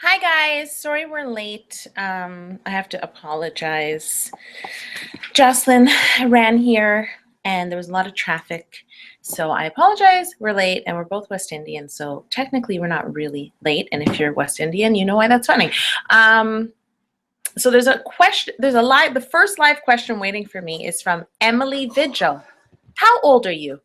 Hi guys, sorry we're late. I have to apologize. Jocelyn ran here and there was a lot of traffic, so I apologize. We're late and we're both West Indian, so technically we're not really late. And if you're West Indian, you know why that's funny. So there's a question. The first live question waiting for me is from Emily Vigil. How old are you?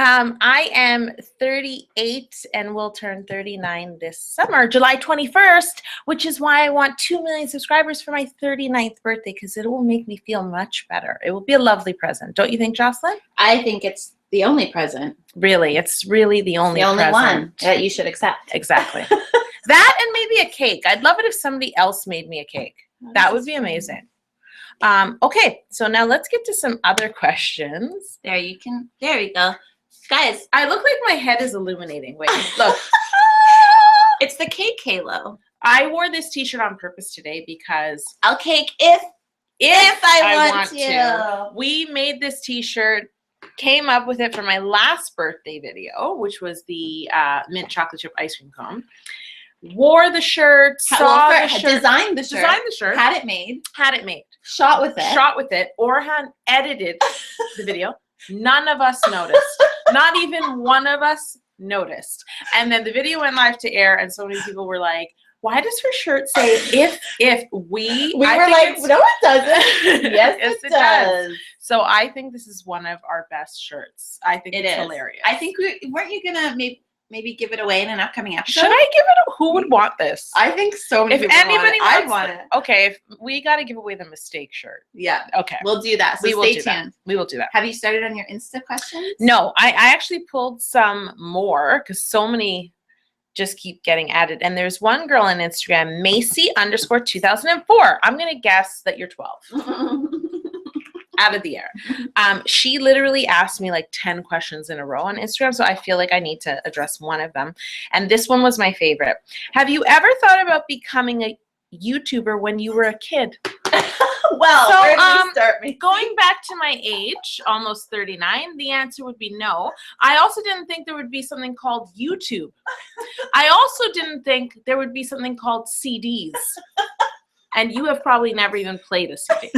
I am 38 and will turn 39 this summer, July 21st, which is why I want 2 million subscribers for my 39th birthday, because it will make me feel much better. It will be a lovely present. Don't you think, Jocelyn? I think it's the only present. Really, it's really the only present. One that you should accept. Exactly. That and maybe a cake. I'd love it if somebody else made me a cake. That would be amazing. Okay, so now let's get to some other questions. There we go. Guys, I look like my head is illuminating. Wait, look. It's the cake halo. I wore this t-shirt on purpose today because I'll cake if I want to. We made this t-shirt, came up with it for my last birthday video, which was the mint chocolate chip ice cream cone. Wore the shirt, designed the shirt, had it made, shot with it, Orhan edited the video. None of us noticed. Not even one of us noticed. And then the video went live to air, and so many people were like, why does her shirt say if we were like, no, it doesn't. Yes, it does. So I think this is one of our best shirts. I think it's hilarious. I think weren't you gonna maybe give it away in an upcoming episode? Should I give it? Who would want this? I think so many people anybody want it. I'd want it. Okay, if we got to give away the mistake shirt. Yeah. Okay. We'll do that. So stay tuned. We will do that. Have you started on your Insta questions? No, I actually pulled some more because so many just keep getting added. And there's one girl on Instagram, Macy_2004. I'm gonna guess that you're 12. Out of the air. She literally asked me like 10 questions in a row on Instagram, so I feel like I need to address one of them. And this one was my favorite. Have you ever thought about becoming a YouTuber when you were a kid? Well, so, where do you start me? Going back to my age, almost 39, the answer would be no. I also didn't think there would be something called YouTube. I also didn't think there would be something called CDs. And you have probably never even played a CD.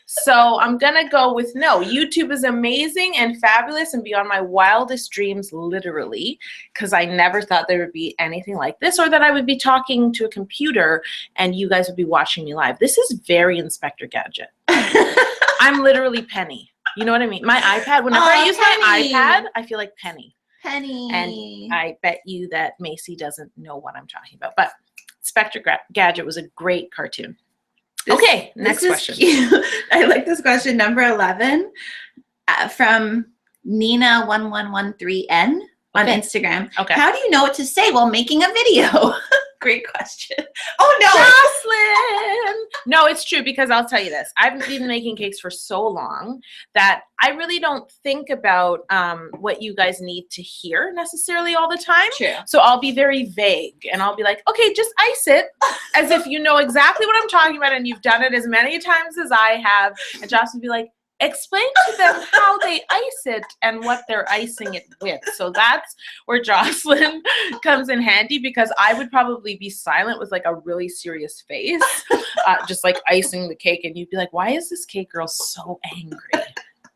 So I'm going to go with no. YouTube is amazing and fabulous and beyond my wildest dreams, literally, because I never thought there would be anything like this, or that I would be talking to a computer and you guys would be watching me live. This is very Inspector Gadget. I'm literally Penny. You know what I mean? My iPad, whenever I use my iPad, I feel like Penny. And I bet you that Macy doesn't know what I'm talking about. But Inspector Gadget was a great cartoon. Okay, next question. I like this question, number 11, from Nina1113N on Instagram. Okay. How do you know what to say while making a video? Great question. Oh, no. Jocelyn! No, it's true, because I'll tell you this. I've been making cakes for so long that I really don't think about what you guys need to hear necessarily all the time. True. So I'll be very vague, and I'll be like, okay, just ice it, as if you know exactly what I'm talking about, and you've done it as many times as I have. And Jocelyn would be like, explain to them how they ice it and what they're icing it with. So that's where Jocelyn comes in handy, because I would probably be silent with like a really serious face, just like icing the cake, and you'd be like, why is this cake girl so angry?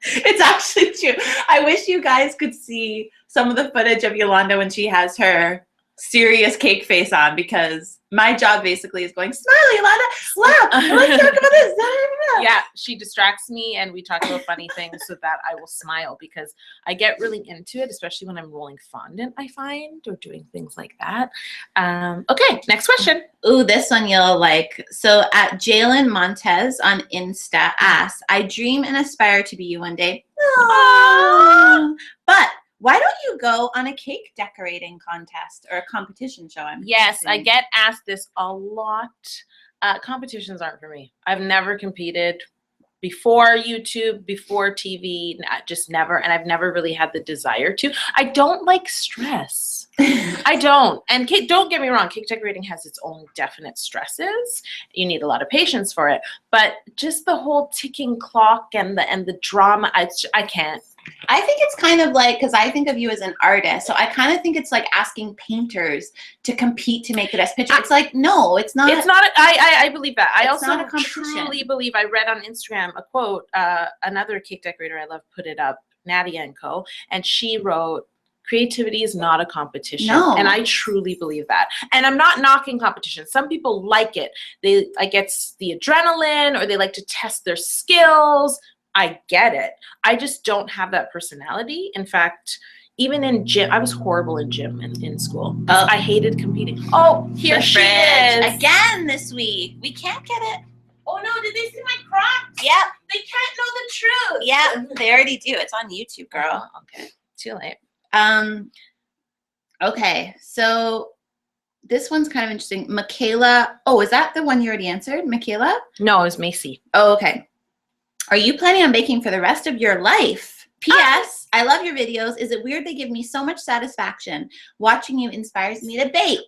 It's actually true. I wish you guys could see some of the footage of Yolanda when she has her serious cake face on, because my job basically is going, smile, Yolanda, laugh, let's talk about this. Yeah, she distracts me and we talk about funny things so that I will smile, because I get really into it, especially when I'm rolling fondant, I find, or doing things like that. Okay, next question. Ooh, this one you'll like. So at Jalen Montez on Insta asks, I dream and aspire to be you one day. Aww. But why don't you go on a cake decorating contest or a competition show? Yes, I get asked this a lot. Competitions aren't for me. I've never competed before YouTube, before TV, just never. And I've never really had the desire to. I don't like stress. I don't. And cake, don't get me wrong, cake decorating has its own definite stresses. You need a lot of patience for it. But just the whole ticking clock and the drama, I can't. I think it's kind of like, because I think of you as an artist, so I kind of think it's like asking painters to compete to make the best picture. It's like, no, it's not. It's not. I believe that. I also truly believe, I read on Instagram a quote, another cake decorator I love put it up, Nadia & Co., and she wrote, creativity is not a competition. No. And I truly believe that. And I'm not knocking competition. Some people like it. They like it's the adrenaline, or they like to test their skills. I get it. I just don't have that personality. In fact, even in gym, I was horrible in gym in school. Oh. I hated competing. Oh, here she is. Again this week. We can't get it. Oh no, did they see my Crocs? Yep. They can't know the truth. Yeah, they already do. It's on YouTube, girl. Oh, okay. Too late. Okay, so this one's kind of interesting. Michaela. Oh, is that the one you already answered? Michaela? No, it was Macy. Oh, okay. Are you planning on baking for the rest of your life? P.S. I love your videos. Is it weird they give me so much satisfaction? Watching you inspires me to bake.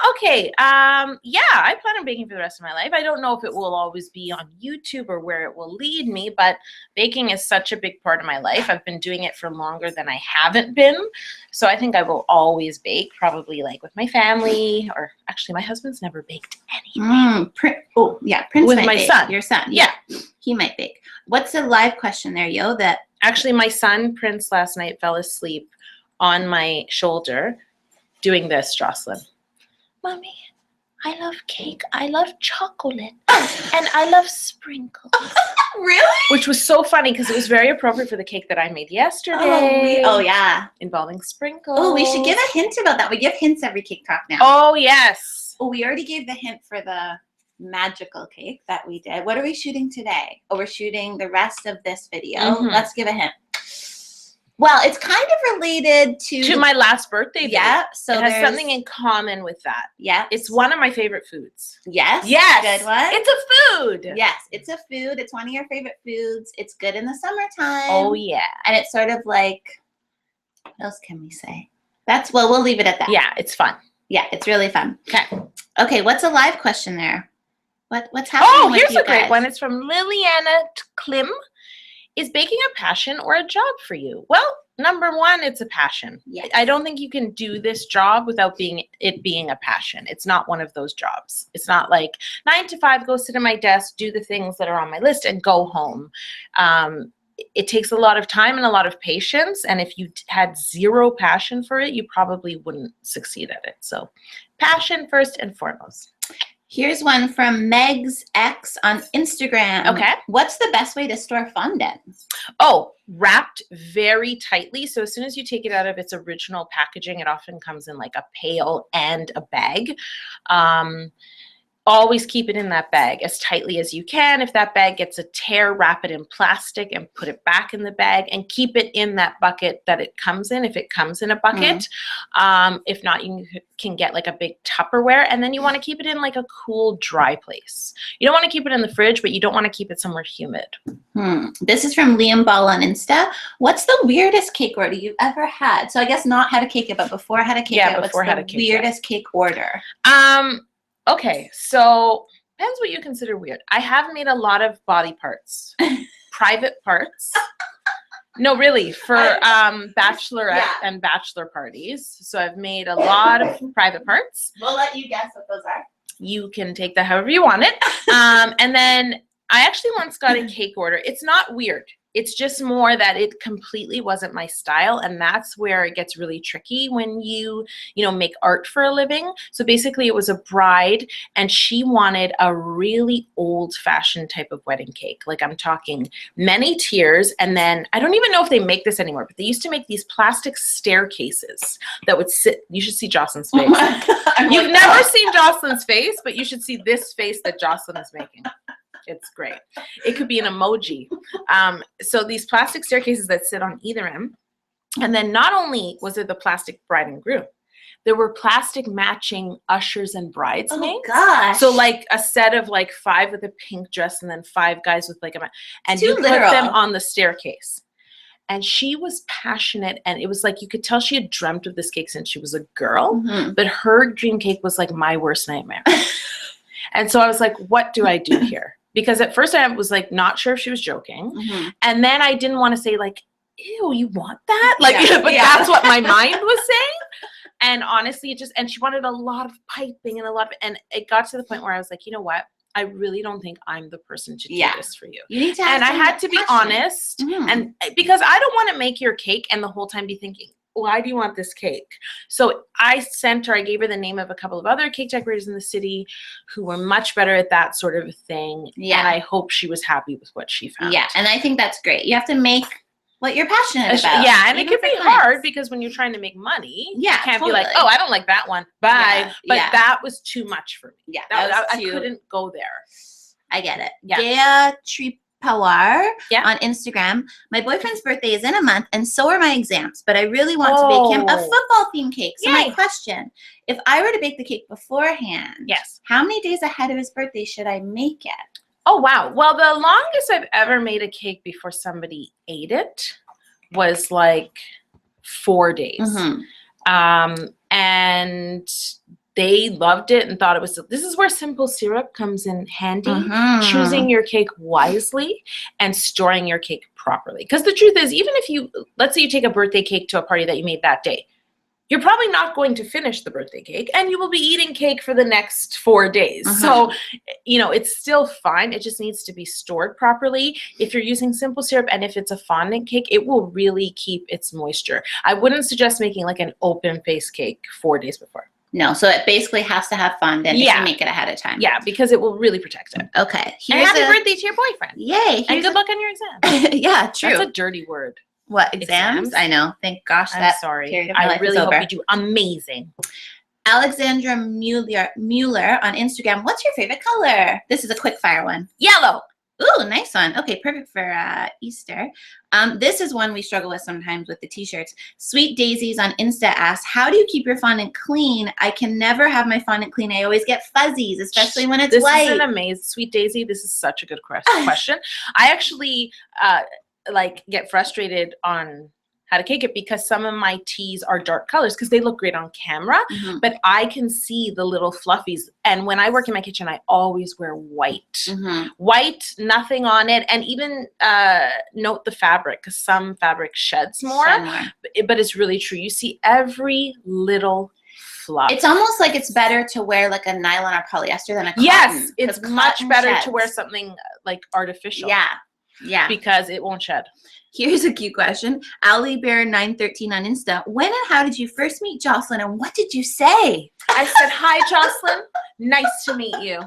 Okay. Yeah, I plan on baking for the rest of my life. I don't know if it will always be on YouTube or where it will lead me, but baking is such a big part of my life. I've been doing it for longer than I haven't been. So I think I will always bake, probably like with my family, or actually my husband's never baked anything. Prince with my son. Your son. Yeah. He might bake. What's the live question there, Yo? That actually my son, Prince, last night fell asleep on my shoulder doing this, Jocelyn. Mommy, I love cake. I love chocolate. And I love sprinkles. Really? Which was so funny because it was very appropriate for the cake that I made yesterday. Oh, yeah. Involving sprinkles. Oh, we should give a hint about that. We give hints every cake talk now. Oh, yes. Oh, we already gave the hint for the magical cake that we did. What are we shooting today? Oh, we're shooting the rest of this video. Let's give a hint. Well, it's kind of related to my last birthday. Yeah. So it has something in common with that. Yeah. It's one of my favorite foods. Yes. Yes. Good one. It's a food. Yes. It's a food. It's one of your favorite foods. It's good in the summertime. Oh, yeah. And it's sort of like, what else can we say? We'll leave it at that. Yeah. It's fun. Yeah. It's really fun. Okay. Okay. What's a live question there? What's happening? Oh, here's a great one. It's from Liliana Klim. Is baking a passion or a job for you? Well, number one, it's a passion. Yes. I don't think you can do this job without it being a passion. It's not one of those jobs. It's not like 9 to 5, go sit at my desk, do the things that are on my list, and go home. It takes a lot of time and a lot of patience. And if you had zero passion for it, you probably wouldn't succeed at it. So passion first and foremost. Here's one from Meg's X on Instagram. Okay. What's the best way to store fondant? Oh, wrapped very tightly. So as soon as you take it out of its original packaging, it often comes in like a pail and a bag. Always keep it in that bag as tightly as you can. If that bag gets a tear, wrap it in plastic and put it back in the bag and keep it in that bucket that it comes in, if it comes in a bucket. If not, you can get like a big Tupperware, and then you want to keep it in like a cool, dry place. You don't want to keep it in the fridge, but you don't want to keep it somewhere humid. This is from Liam Ball on Insta. What's the weirdest cake order you've ever had? So I guess not had a cake yet, but before I had a cake yet, what's the weirdest cake order? Okay, so depends what you consider weird. I have made a lot of body parts, private parts. No, really, for bachelorette and bachelor parties. So I've made a lot of private parts. We'll let you guess what those are. You can take that however you want it. And then I actually once got a cake order. It's not weird. It's just more that it completely wasn't my style, and that's where it gets really tricky when you make art for a living. So basically it was a bride, and she wanted a really old-fashioned type of wedding cake. Like I'm talking many tiers, and then I don't even know if they make this anymore, but they used to make these plastic staircases that would sit. You should see Jocelyn's face. You've never seen Jocelyn's face, but you should see this face that Jocelyn is making. It's great. It could be an emoji. So these plastic staircases that sit on either end. And then not only was there the plastic bride and groom, there were plastic matching ushers and bridesmaids. Oh gosh. So like a set of like 5 with a pink dress and then 5 guys with like and you put them on the staircase. And she was passionate, and it was like you could tell she had dreamt of this cake since she was a girl, but her dream cake was like my worst nightmare. And so I was like, what do I do here? Because at first I was like not sure if she was joking. And then I didn't want to say like, ew, you want that? Like, but that's what my mind was saying. And honestly, and she wanted a lot of piping and it got to the point where I was like, you know what? I really don't think I'm the person to do this for you. You need to have and I had to be honest. And because I don't want to make your cake and the whole time be thinking, why do you want this cake? So I gave her the name of a couple of other cake decorators in the city who were much better at that sort of thing. Yeah. And I hope she was happy with what she found. Yeah. And I think that's great. You have to make what you're passionate about. Yeah, and it can be hard because when you're trying to make money, you can't be like, oh, I don't like that one. Bye. Yeah, but that was too much for me. Yeah, I couldn't go there. I get it. Yeah. Pawar on Instagram. My boyfriend's birthday is in a month, and so are my exams, but I really want to bake him a football themed cake. So my question, if I were to bake the cake beforehand, how many days ahead of his birthday should I make it? Oh, wow. Well, the longest I've ever made a cake before somebody ate it was like 4 days. And they loved it and thought it was, this is where simple syrup comes in handy. Choosing your cake wisely and storing your cake properly. Because the truth is, even if let's say you take a birthday cake to a party that you made that day, you're probably not going to finish the birthday cake and you will be eating cake for the next 4 days. So, it's still fine. It just needs to be stored properly. If you're using simple syrup and if it's a fondant cake, it will really keep its moisture. I wouldn't suggest making like an open face cake 4 days before. No, so it basically has to have fondant if you make it ahead of time. Yeah, because it will really protect it. Okay. And happy birthday to your boyfriend. Yay. And good luck on your exam. Yeah, true. That's a dirty word. What, exams? I know. Thank gosh I'm sorry. I really hope you do amazing. Alexandra Mueller on Instagram. What's your favorite color? This is a quick fire one. Yellow. Ooh, nice one. Okay, perfect for Easter. This is one we struggle with sometimes with the t-shirts. Sweet Daisies on Insta asks, how do you keep your fondant clean? I can never have my fondant clean. I always get fuzzies, especially when it's white. This is an amazing, Sweet Daisy, this is such a good question. I actually get frustrated on how to cake it because some of my teas are dark colors because they look great on camera, but I can see the little fluffies. And when I work in my kitchen, I always wear white. White, nothing on it. And even note the fabric because some fabric sheds more. But it's really true. You see every little fluff. It's almost like it's better to wear like a nylon or polyester than a cotton. Yes, it's much better to wear something like artificial. Yeah. Because it won't shed. Here's a cute question. AllieBear913 on Insta. When and how did you first meet Jocelyn and what did you say? I said, hi, Jocelyn. Nice to meet you.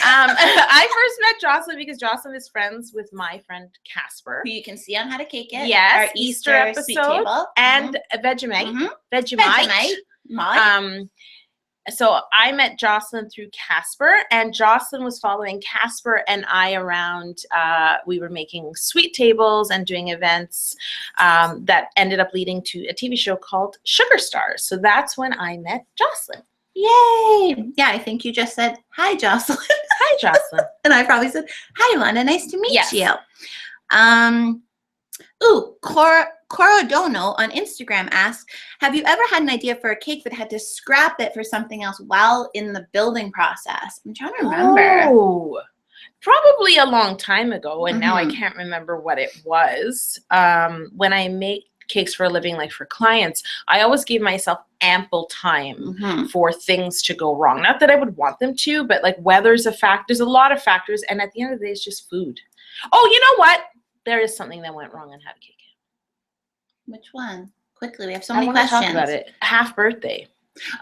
I first met Jocelyn because Jocelyn is friends with my friend Casper. Who you can see on How to Cake It. Yes, our Easter episode. And Vegemite. Vegemite. So I met Jocelyn through Casper, and Jocelyn was following Casper and I around. We were making sweet tables and doing events that ended up leading to a TV show called Sugar Stars. So that's when I met Jocelyn. Yay! Yeah, I think you just said, hi, Jocelyn. Hi, Jocelyn. And I probably said, hi, Yolanda. Nice to meet you. Corodono on Instagram asks, have you ever had an idea for a cake but had to scrap it for something else while in the building process? I'm trying to remember. Oh, probably a long time ago, and now I can't remember what it was. When I make cakes for a living, like for clients, I always give myself ample time for things to go wrong. Not that I would want them to, but like weather's a factor. There's a lot of factors, and at the end of the day, it's just food. Oh, you know what? There is something that went wrong on How to Cake It. Which one? Quickly, we have so many questions. Talk about it. Half birthday.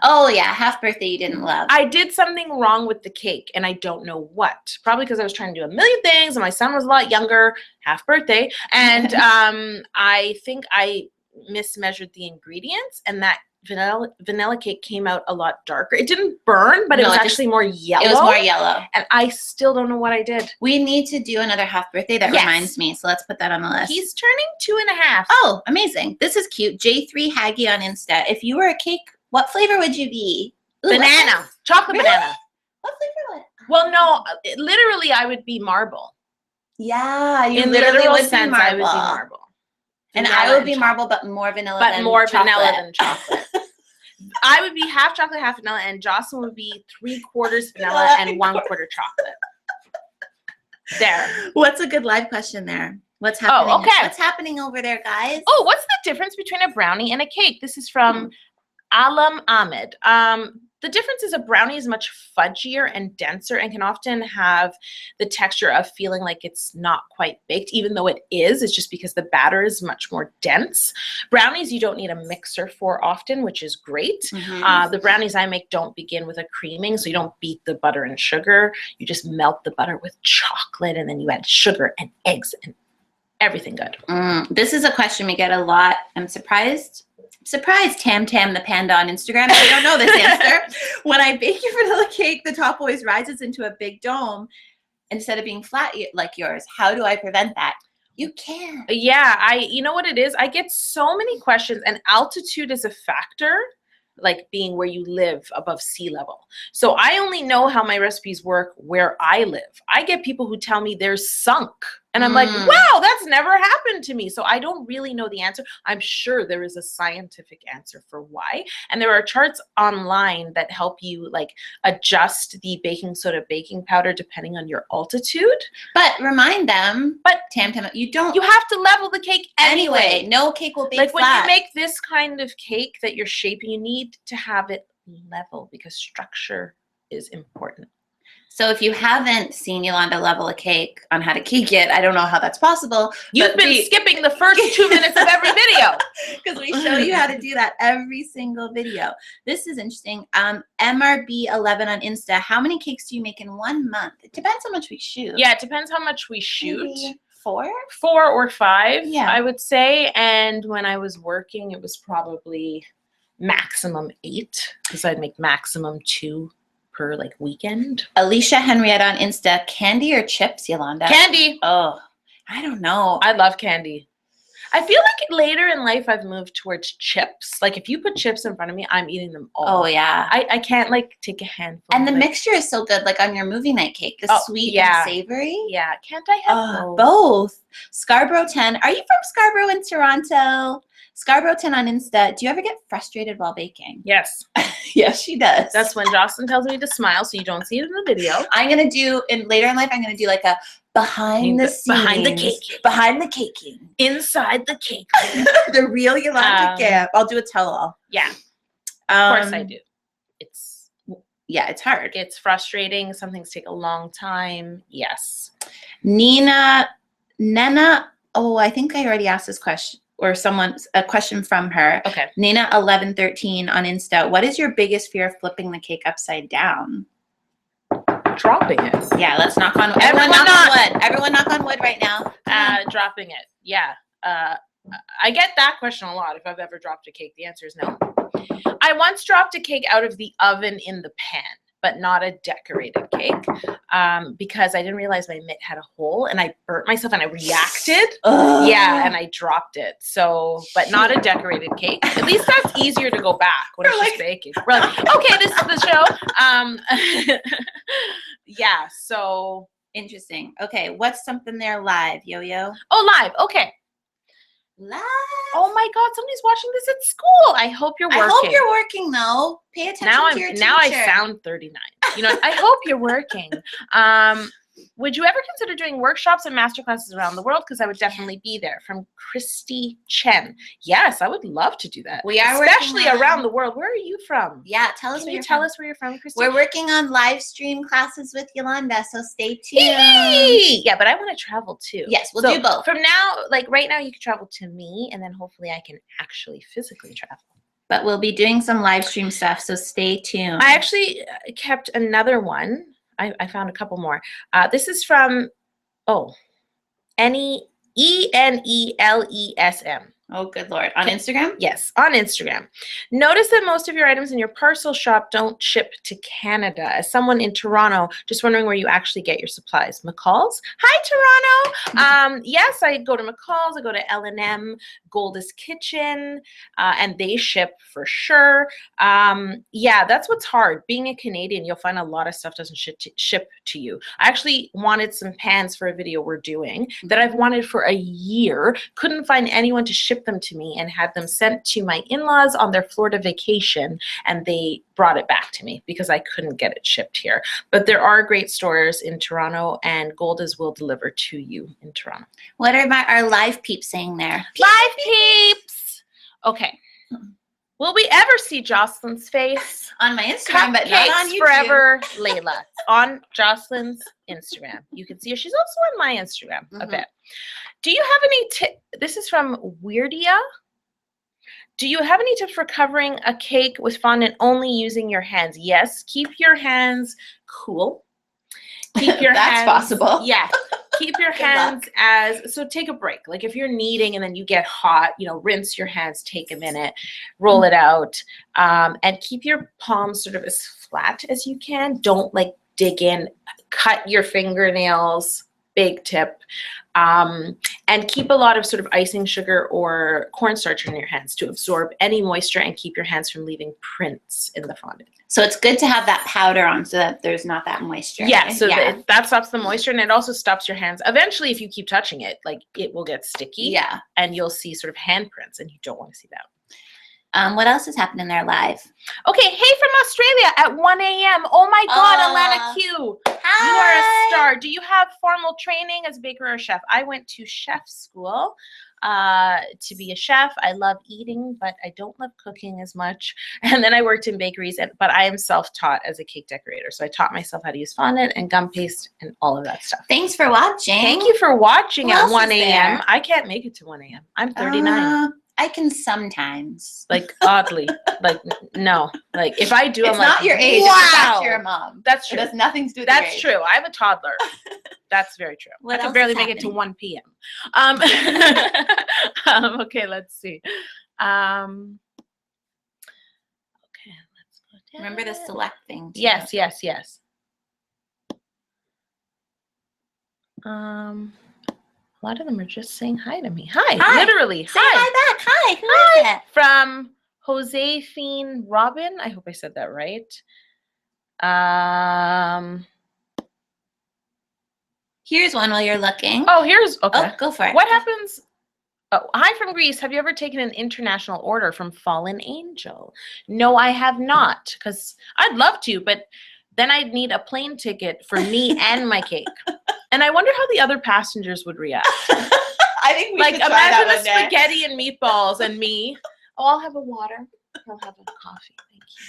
Oh yeah, half birthday you didn't love. I did something wrong with the cake, and I don't know what. Probably because I was trying to do a million things, and my son was a lot younger. Half birthday, and I think I mismeasured the ingredients, and that vanilla cake came out a lot darker. It didn't burn, but it was actually more yellow. It was more yellow. And I still don't know what I did. We need to do another half birthday. That reminds me. So let's put that on the list. He's turning 2.5. Oh, amazing. This is cute. J3 Haggy on Insta. If you were a cake, what flavor would you be? Ooh, banana. Chocolate banana. What flavor would? Well, no. Literally, I would be marble. Yeah. In literal sense, I would be marble. And I would be marble, but more vanilla than chocolate. But more vanilla than chocolate. I would be half chocolate, half vanilla, and Jocelyn would be 3/4 vanilla and 1/4 chocolate. There. What's a good live question there? What's happening? Oh, okay. What's happening over there, guys? Oh, what's the difference between a brownie and a cake? This is from Alam Ahmed. The difference is a brownie is much fudgier and denser and can often have the texture of feeling like it's not quite baked, even though it is. It's just because the batter is much more dense. Brownies, you don't need a mixer for often, which is great. The brownies I make don't begin with a creaming, so you don't beat the butter and sugar. You just melt the butter with chocolate, and then you add sugar and eggs and everything good. This is a question we get a lot. I'm surprised Tam Tam the Panda on Instagram. I don't know this answer. When I bake your vanilla cake, the top always rises into a big dome instead of being flat like yours. How do I prevent that? You can. Yeah, you know what it is? I get so many questions, and altitude is a factor, like being where you live above sea level. So I only know how my recipes work where I live. I get people who tell me they're sunk. And I'm like, wow, that's never happened to me. So I don't really know the answer. I'm sure there is a scientific answer for why. And there are charts online that help you like adjust the baking soda baking powder depending on your altitude. But remind them, Tam Tam, you have to level the cake anyway. No cake will bake like flat. When you make this kind of cake that you're shaping, you need to have it level because structure is important. So if you haven't seen Yolanda level a cake on how to cake it, I don't know how that's possible. You've been skipping the first 2 minutes of every video. Because we show you how to do that every single video. This is interesting. MRB11 on Insta. How many cakes do you make in 1 month? It depends how much we shoot. Yeah, it depends how much we shoot. Maybe 4? 4 or 5, yeah. I would say. And when I was working, it was probably maximum 8 because I'd make maximum 2 per like weekend. Alicia Henrietta on Insta. Candy or chips, Yolanda? Candy. Oh, I don't know. I love candy. I feel like later in life I've moved towards chips. Like if you put chips in front of me, I'm eating them all. Oh yeah. I can't like take a handful. And the mixture is so good, like on your movie night cake, the sweet and savory. Yeah. Can't I have both? Scarborough 10. Are you from Scarborough in Toronto? Scarborough 10 on Insta. Do you ever get frustrated while baking? Yes. Yes, she does. That's when Jocelyn tells me to smile so you don't see it in the video. I'm going to do, later in life, I'm going to do like a behind the scenes. Behind the cake. Behind the caking. Inside the cake. The real Yolanda camp. I'll do a tell-all. Yeah. Of course I do. It's hard. It's frustrating. Some things take a long time. Yes. Nena, oh, I think I already asked this question. Or a question from her. Okay. Nina1113 on Insta. What is your biggest fear of flipping the cake upside down? Dropping it. Yeah, let's knock on wood. Everyone knock on wood. Everyone knock on wood right now. Dropping it. Yeah. I get that question a lot. If I've ever dropped a cake, the answer is no. I once dropped a cake out of the oven in the pan, but not a decorated cake, because I didn't realize my mitt had a hole and I burnt myself and I reacted. Yeah, and I dropped it. So, but not a decorated cake. At least that's easier to go back when it's just baking. We're like, okay, this is the show. Yeah, so. Interesting. Okay, what's something there live, Yo-Yo? Oh, live. Okay. Live? Oh my God, somebody's watching this at school. I hope you're working. I hope you're working though. Pay attention to your teacher. Now I sound 39. You know, I hope you're working. Would you ever consider doing workshops and masterclasses around the world? Because I would definitely be there. From Christy Chen. Yes, I would love to do that. We are especially around the world. Where are you from? Yeah, tell us. Can you tell us where you're from, Christy? We're working on live stream classes with Yolanda, so stay tuned. Yeah, but I want to travel too. Yes, we'll do both. From now, like right now, you can travel to me, and then hopefully I can actually physically travel. But we'll be doing some live stream stuff, so stay tuned. I actually kept another one. I found a couple more. This is from, Enelesm. Oh, good Lord. On Instagram? Yes, on Instagram. Notice that most of your items in your parcel shop don't ship to Canada. As someone in Toronto, just wondering where you actually get your supplies. McCall's? Hi, Toronto. Yes, I go to McCall's. I go to L&M, Goldest Kitchen, and they ship for sure. Yeah, that's what's hard. Being a Canadian, you'll find a lot of stuff doesn't ship to you. I actually wanted some pans for a video we're doing that I've wanted for a year. Couldn't find anyone to ship shipped them to me and had them sent to my in-laws on their Florida vacation, and they brought it back to me because I couldn't get it shipped here. But there are great stores in Toronto, and Golda's will deliver to you in Toronto. What are our live peeps saying there? Live peeps! Okay. Will we ever see Jocelyn's face? On my Instagram, but not on YouTube. Forever Layla on Jocelyn's Instagram. You can see her. She's also on my Instagram a bit. Do you have any this is from Weirdia. Do you have any tips for covering a cake with fondant only using your hands? Yes, keep your hands cool. Keep your hands. That's possible. Yeah. Keep your hands so take a break. Like if you're kneading and then you get hot, you know, rinse your hands, take a minute, roll it out, and keep your palms sort of as flat as you can. Don't like dig in, cut your fingernails, big tip. And keep a lot of sort of icing sugar or cornstarch in your hands to absorb any moisture and keep your hands from leaving prints in the fondant. So it's good to have that powder on so that there's not that moisture. Yeah, so that stops the moisture, and it also stops your hands. Eventually, if you keep touching it, like it will get sticky. Yeah. And you'll see sort of handprints, and you don't want to see that. What else is happening there live? Okay, hey from Australia at 1 a.m. Oh my God, Alana Q. Hi. You are a star. Do you have formal training as a baker or a chef? I went to chef school to be a chef. I love eating, but I don't love cooking as much. And then I worked in bakeries, but I am self-taught as a cake decorator. So I taught myself how to use fondant and gum paste and all of that stuff. Thanks for watching. Thank you for watching at 1 a.m. I can't make it to 1 a.m. I'm 39. I can sometimes. Like oddly, like no, like if I do, it's I'm not like, your age. Wow, it's not your mom. That's true. It has nothing to do with That's your age. true. I have a toddler. That's very true. I can barely make it to 1 p.m. Okay, let's see. Okay, let's go down. Remember the select thing. Too. Yes. A lot of them are just saying hi to me. Hi. Literally. Say hi back. Hi. Who is it? From Josephine Robin. I hope I said that right. Here's one while you're looking. Oh, okay. Oh, go for it. What happens? Oh, hi from Greece. Have you ever taken an international order from Fallen Angel? No, I have not, because I'd love to, but then I'd need a plane ticket for me and my cake. And I wonder how the other passengers would react. I think we should try imagine that the spaghetti and meatballs and me. Oh, I'll have a water. I'll have a coffee. Thank you.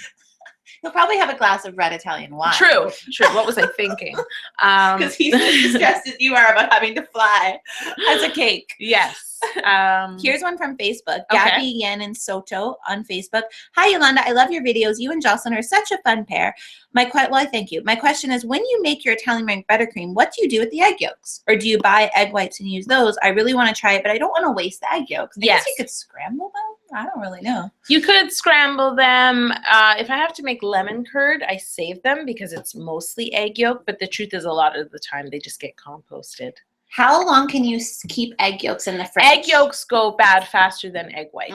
He'll probably have a glass of red Italian wine. True. What was I thinking? Because he's as stressed as you are about having to fly as a cake. Yes. Here's one from Facebook. Gabby Yen and Soto on Facebook. Hi, Yolanda. I love your videos. You and Jocelyn are such a fun pair. I thank you. My question is, when you make your Italian meringue buttercream, what do you do with the egg yolks? Or do you buy egg whites and use those? I really want to try it, but I don't want to waste the egg yolks. I guess you could scramble them. I don't really know. You could scramble them. If I have to make lemon curd, I save them because it's mostly egg yolk. But the truth is, a lot of the time, they just get composted. How long can you keep egg yolks in the fridge? Egg yolks go bad faster than egg whites.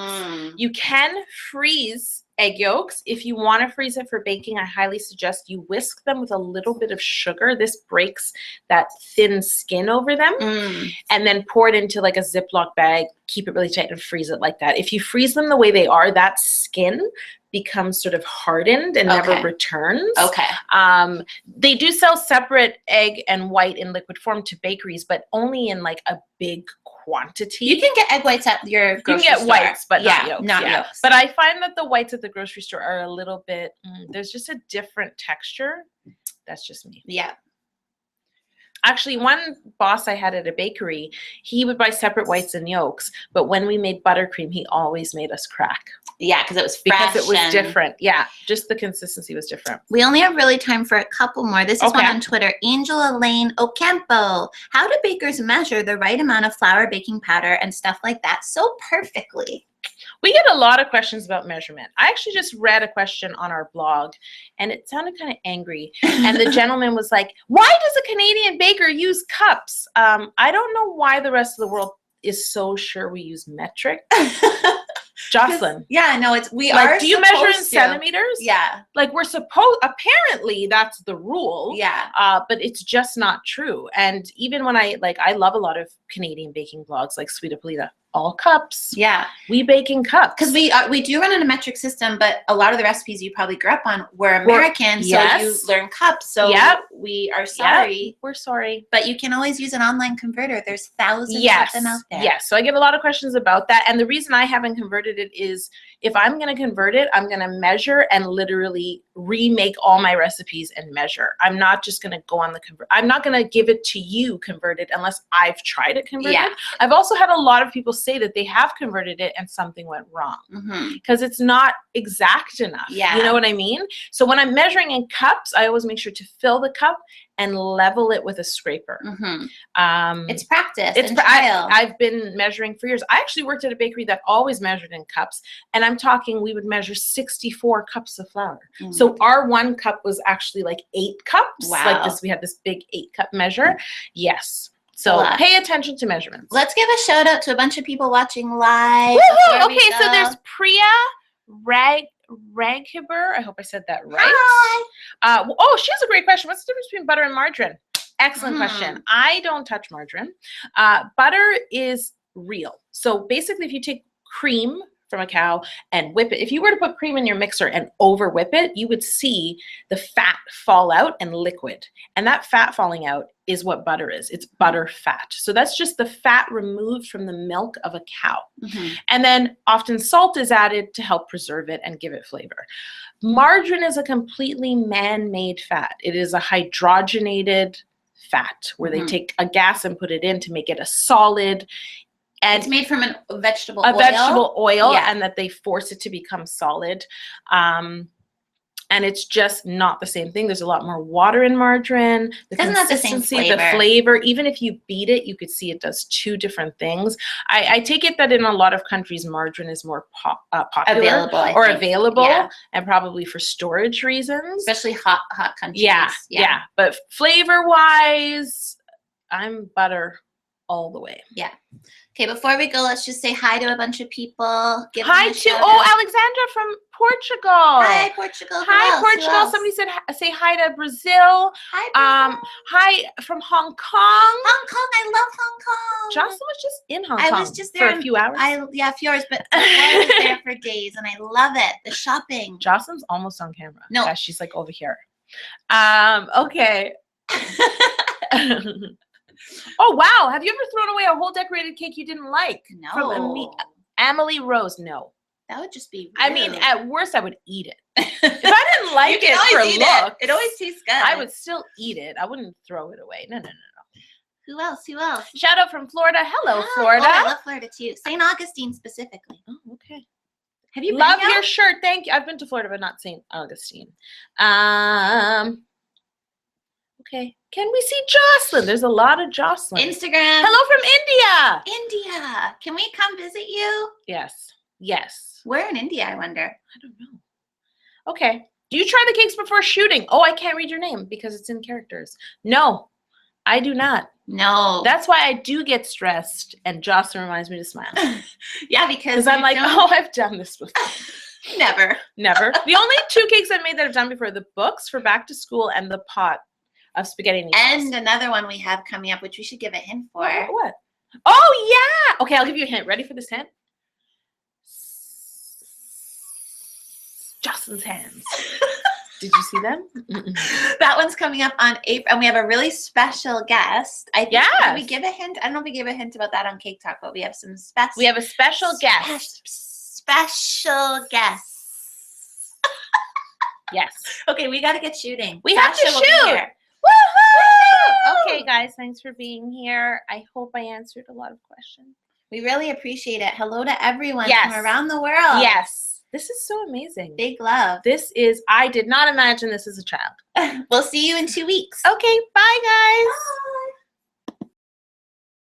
You can freeze egg yolks. If you want to freeze it for baking, I highly suggest you whisk them with a little bit of sugar. This breaks that thin skin over them. And then pour it into like a Ziploc bag, keep it really tight and freeze it like that. If you freeze them the way they are, that skin becomes sort of hardened and never returns. They do sell separate egg and white in liquid form to bakeries, but only in like a big quantity. You can get egg whites at your grocery store. You can get whites, but not yolks. Not yolks. But I find that the whites at the grocery store are a little bit, there's just a different texture. That's just me. Yeah. Actually, one boss I had at a bakery, he would buy separate whites and yolks, but when we made buttercream, he always made us crack. Yeah, because it was fresh. Because it was different. Yeah, just the consistency was different. We only have really time for a couple more. This is one on Twitter. Angel Elaine Ocampo. How do bakers measure the right amount of flour, baking powder, and stuff like that so perfectly? We get a lot of questions about measurement. I actually just read a question on our blog, and it sounded kind of angry. And the gentleman was like, why does a Canadian baker use cups? I don't know why the rest of the world is so sure we use metric. Jocelyn. Yeah, no, we like, are. Do you measure in centimeters? Yeah. Like we're supposed, apparently that's the rule. Yeah. But it's just not true. And even when I love a lot of Canadian baking blogs like Sweet Apolita. all cups. Yeah. We bake in cups. Because we do run on a metric system, but a lot of the recipes you probably grew up on were American, so you learn cups. So we are sorry. Yep. We're sorry. But you can always use an online converter. There's thousands of them out there. Yes. So I get a lot of questions about that. And the reason I haven't converted it is if I'm going to convert it, I'm going to measure and literally remake all my recipes and measure. I'm not just going to go on the convert. I'm not going to give it to you converted unless I've tried it converted. I've also had a lot of people say that they have converted it and something went wrong because it's not exact enough. You know what I mean? So when I'm measuring in cups, I always make sure to fill the cup and level it with a scraper. It's practice. It's trial. I've been measuring for years. I actually worked at a bakery that always measured in cups, and I'm talking we would measure 64 cups of flour. So our 1 cup was actually like 8 cups. Wow. Like this, we had this big 8-cup measure. Yes. So pay attention to measurements. Let's give a shout out to a bunch of people watching live. Okay, so there's Priya Raghiber. I hope I said that right. Hi. Oh, she has a great question. What's the difference between butter and margarine? Excellent question. I don't touch margarine. Butter is real. So basically, if you take cream from a cow and whip it, if you were to put cream in your mixer and over whip it, you would see the fat fall out and liquid. And that fat falling out is what butter is. It's butter fat. So that's just the fat removed from the milk of a cow. And then often salt is added to help preserve it and give it flavor. Margarine is a completely man-made fat. It is a hydrogenated fat where they take a gas and put it in to make it a solid. And it's made from a vegetable oil, and that they force it to become solid. And it's just not the same thing. There's a lot more water in margarine. The consistency, the flavor. Even if you beat it, you could see it does 2 different things. I take it that in a lot of countries, margarine is more popular available, and probably for storage reasons. Especially hot countries. Yeah. But flavor-wise, I'm butter all the way. Yeah. Okay, before we go, let's just say hi to a bunch of people. Hi to Alexandra from Portugal. Hi, Portugal. Hi, Portugal. Somebody said say hi to Brazil. Hi, Brazil. Hi from Hong Kong. Hong Kong. I love Hong Kong. Jocelyn was just in Hong Kong. I was just there for a few hours. A few hours, but I was there for days, and I love it. The shopping. Jocelyn's almost on camera. No, she's like over here. Okay. Oh, wow. Have you ever thrown away a whole decorated cake you didn't like? No. From Emily Rose? No. That would just be rude. I mean, at worst, I would eat it. If I didn't like it for look, it always tastes good. I would still eat it. I wouldn't throw it away. No. Who else? Shout out from Florida. Hello, Florida. Oh, I love Florida, too. St. Augustine, specifically. Oh, okay. Have you been Love your shirt. Thank you. I've been to Florida, but not St. Augustine. Okay. Can we see Jocelyn? There's a lot of Jocelyn. Instagram. Hello from India. India. Can we come visit you? Yes. Where in India, I wonder? I don't know. Okay. Do you try the cakes before shooting? Oh, I can't read your name because it's in characters. No, I do not. No. That's why I do get stressed, and Jocelyn reminds me to smile. Yeah, because I'm like, oh, I've done this before. Never. The only 2 cakes I've made that I've done before are the books for back to school and the pot of spaghetti noodles. And another one we have coming up, which we should give a hint for. What? Oh, yeah. Okay, I'll give you a hint. Ready for this hint? Jocelyn's hands. Did you see them? That one's coming up on April, and we have a really special guest. I think, did we give a hint? I don't know if we gave a hint about that on Cake Talk, but we have some special. We have a special guest. Special guest. Yes. Okay, we got to get shooting. We have to shoot. Woohoo! Okay, guys, thanks for being here. I hope I answered a lot of questions. We really appreciate it. Hello to everyone from around the world. Yes. This is so amazing. Big love. I did not imagine this as a child. We'll see you in 2 weeks. Okay, bye, guys. Bye.